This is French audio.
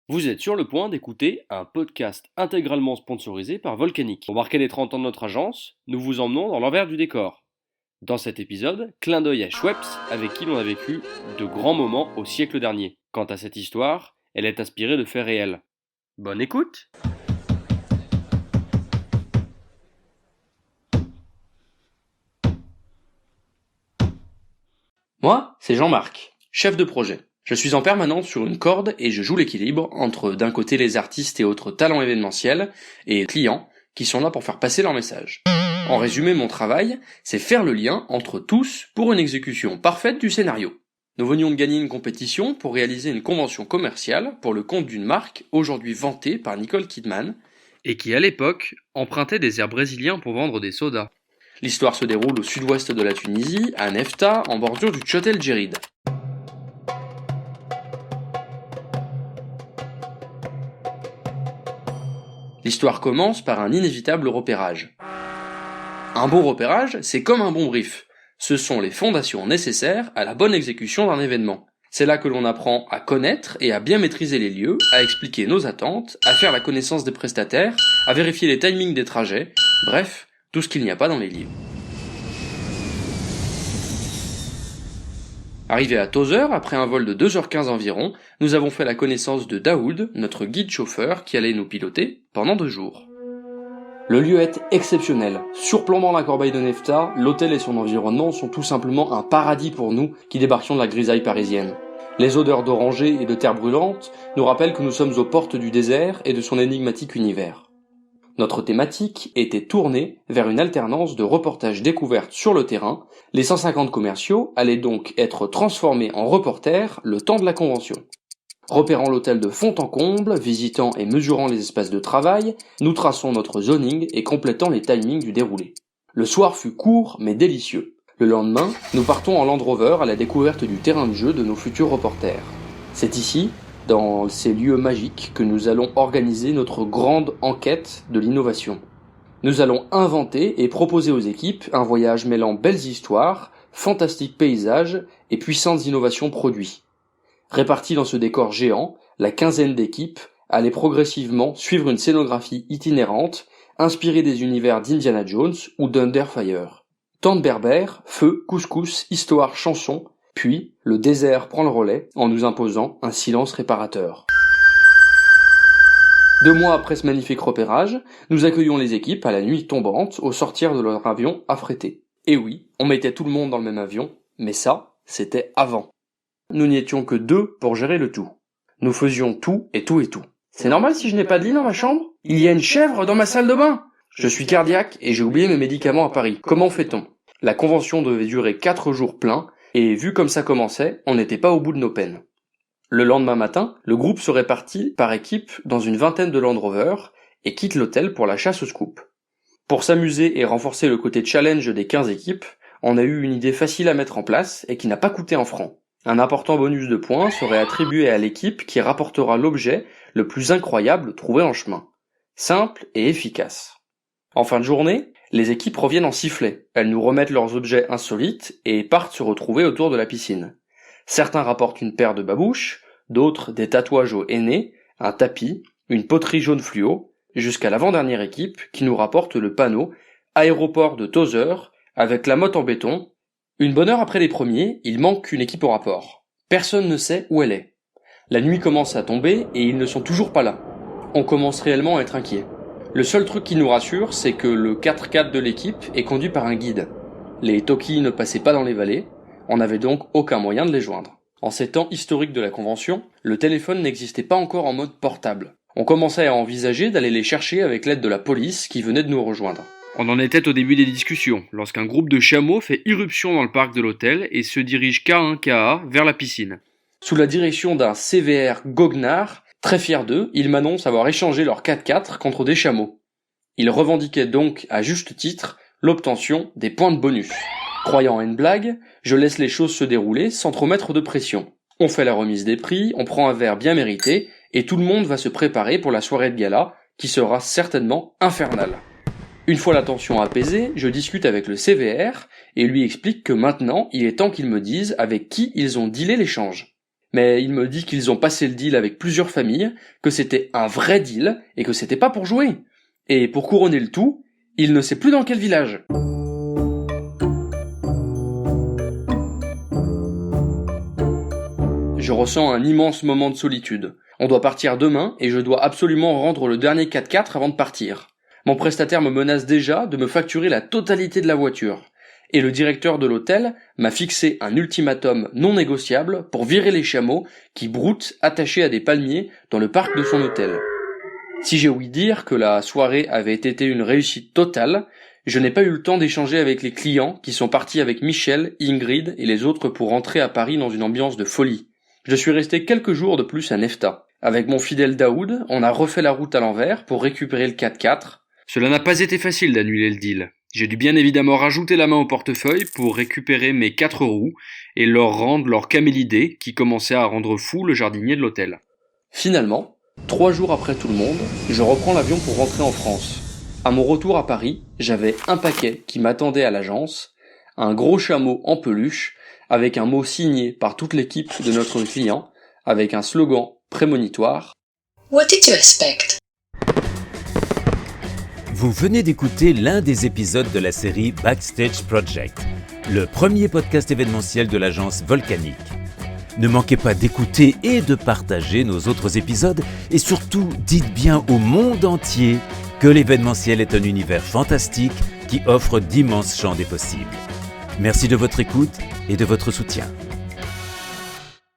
Vous êtes sur le point d'écouter un podcast intégralement sponsorisé par Volcanic. Pour marquer les 30 ans de notre agence, nous vous emmenons dans l'envers du décor. Dans cet épisode, clin d'œil à Schweppes, avec qui l'on a vécu de grands moments au siècle dernier. Quant à cette histoire, elle est inspirée de faits réels. Bonne écoute! Moi, c'est Jean-Marc, chef de projet. Je suis en permanence sur une corde et je joue l'équilibre entre d'un côté les artistes et autres talents événementiels et les clients qui sont là pour faire passer leur message. En résumé, mon travail, c'est faire le lien entre tous pour une exécution parfaite du scénario. Nous venions de gagner une compétition pour réaliser une convention commerciale pour le compte d'une marque aujourd'hui vantée par Nicole Kidman Et qui, à l'époque, empruntait des airs brésiliens pour vendre des sodas. L'histoire se déroule au sud-ouest de la Tunisie, à Nefta, en bordure du Chott El Djerid. L'histoire commence par un inévitable repérage. Un bon repérage, c'est comme un bon brief. Ce sont les fondations nécessaires à la bonne exécution d'un événement. C'est là que l'on apprend à connaître et à bien maîtriser les lieux, à expliquer nos attentes, à faire la connaissance des prestataires, à vérifier les timings des trajets, bref, tout ce qu'il n'y a pas dans les livres. Arrivé à Tozeur, après un vol de 2h15 environ, nous avons fait la connaissance de Daoud, notre guide chauffeur qui allait nous piloter pendant 2 jours. Le lieu est exceptionnel. Surplombant la corbeille de Nefta, l'hôtel et son environnement sont tout simplement un paradis pour nous qui débarquions de la grisaille parisienne. Les odeurs d'oranger et de terre brûlante nous rappellent que nous sommes aux portes du désert et de son énigmatique univers. Notre thématique était tournée vers une alternance de reportages découvertes sur le terrain. Les 150 commerciaux allaient donc être transformés en reporters le temps de la convention. Repérant l'hôtel de fond en comble, visitant et mesurant les espaces de travail, nous traçons notre zoning et complétons les timings du déroulé. Le soir fut court mais délicieux. Le lendemain, nous partons en Land Rover à la découverte du terrain de jeu de nos futurs reporters. C'est ici, dans ces lieux magiques, que nous allons organiser notre grande enquête de l'innovation. Nous allons inventer et proposer aux équipes un voyage mêlant belles histoires, fantastiques paysages et puissantes innovations produits. Répartis dans ce décor géant, la quinzaine d'équipes allait progressivement suivre une scénographie itinérante, inspirée des univers d'Indiana Jones ou d'Underfire. Tente berbère, feu, couscous, histoire, chanson, puis le désert prend le relais en nous imposant un silence réparateur. 2 mois après ce magnifique repérage, nous accueillons les équipes à la nuit tombante au sortir de leur avion affrété. Et oui, on mettait tout le monde dans le même avion, mais ça, c'était avant. Nous n'y étions que 2 pour gérer le tout. Nous faisions tout et tout et tout. C'est normal si je n'ai pas de lit dans ma chambre ? Il y a une chèvre dans ma salle de bain ? Je suis cardiaque et j'ai oublié mes médicaments à Paris. Comment fait-on ? La convention devait durer 4 jours pleins, et vu comme ça commençait, on n'était pas au bout de nos peines. Le lendemain matin, le groupe se répartit par équipe dans une vingtaine de Land Rover et quitte l'hôtel pour la chasse au scoop. Pour s'amuser et renforcer le côté challenge des 15 équipes, on a eu une idée facile à mettre en place et qui n'a pas coûté un franc. Un important bonus de points serait attribué à l'équipe qui rapportera l'objet le plus incroyable trouvé en chemin. Simple et efficace. En fin de journée, les équipes reviennent en sifflet. Elles nous remettent leurs objets insolites et partent se retrouver autour de la piscine. Certains rapportent une paire de babouches, d'autres des tatouages au henné, un tapis, une poterie jaune fluo, jusqu'à l'avant-dernière équipe qui nous rapporte le panneau « Aéroport de Tozeur » avec la motte en béton. Une bonne heure après les premiers, il manque qu'une équipe au rapport. Personne ne sait où elle est. La nuit commence à tomber et ils ne sont toujours pas là. On commence réellement à être inquiet. Le seul truc qui nous rassure, c'est que le 4x4 de l'équipe est conduit par un guide. Les Toki ne passaient pas dans les vallées, on n'avait donc aucun moyen de les joindre. En ces temps historiques de la convention, le téléphone n'existait pas encore en mode portable. On commençait à envisager d'aller les chercher avec l'aide de la police qui venait de nous rejoindre. On en était au début des discussions, lorsqu'un groupe de chameaux fait irruption dans le parc de l'hôtel et se dirige K1KA vers la piscine. Sous la direction d'un CVR goguenard, très fiers d'eux, ils m'annoncent avoir échangé leur 4x4 contre des chameaux. Ils revendiquaient donc, à juste titre, l'obtention des points de bonus. Croyant à une blague, je laisse les choses se dérouler sans trop mettre de pression. On fait la remise des prix, on prend un verre bien mérité, et tout le monde va se préparer pour la soirée de gala, qui sera certainement infernale. Une fois la tension apaisée, je discute avec le CVR, et lui explique que maintenant, il est temps qu'ils me disent avec qui ils ont dealé l'échange. Mais il me dit qu'ils ont passé le deal avec plusieurs familles, que c'était un vrai deal et que c'était pas pour jouer. Et pour couronner le tout, il ne sait plus dans quel village. Je ressens un immense moment de solitude. On doit partir demain et je dois absolument rendre le dernier 4x4 avant de partir. Mon prestataire me menace déjà de me facturer la totalité de la voiture. Et le directeur de l'hôtel m'a fixé un ultimatum non négociable pour virer les chameaux qui broutent attachés à des palmiers dans le parc de son hôtel. Si j'ai ouï dire que la soirée avait été une réussite totale, je n'ai pas eu le temps d'échanger avec les clients qui sont partis avec Michel, Ingrid et les autres pour rentrer à Paris dans une ambiance de folie. Je suis resté quelques jours de plus à Nefta. Avec mon fidèle Daoud, on a refait la route à l'envers pour récupérer le 4x4. Cela n'a pas été facile d'annuler le deal. J'ai dû bien évidemment rajouter la main au portefeuille pour récupérer mes 4 roues et leur rendre leur camélidé qui commençait à rendre fou le jardinier de l'hôtel. Finalement, 3 jours après tout le monde, je reprends l'avion pour rentrer en France. À mon retour à Paris, j'avais un paquet qui m'attendait à l'agence, un gros chameau en peluche, avec un mot signé par toute l'équipe de notre client, avec un slogan prémonitoire. What did you expect? Vous venez d'écouter l'un des épisodes de la série Backstage Project, le premier podcast événementiel de l'agence Volcanic. Ne manquez pas d'écouter et de partager nos autres épisodes et surtout dites bien au monde entier que l'événementiel est un univers fantastique qui offre d'immenses champs des possibles. Merci de votre écoute et de votre soutien.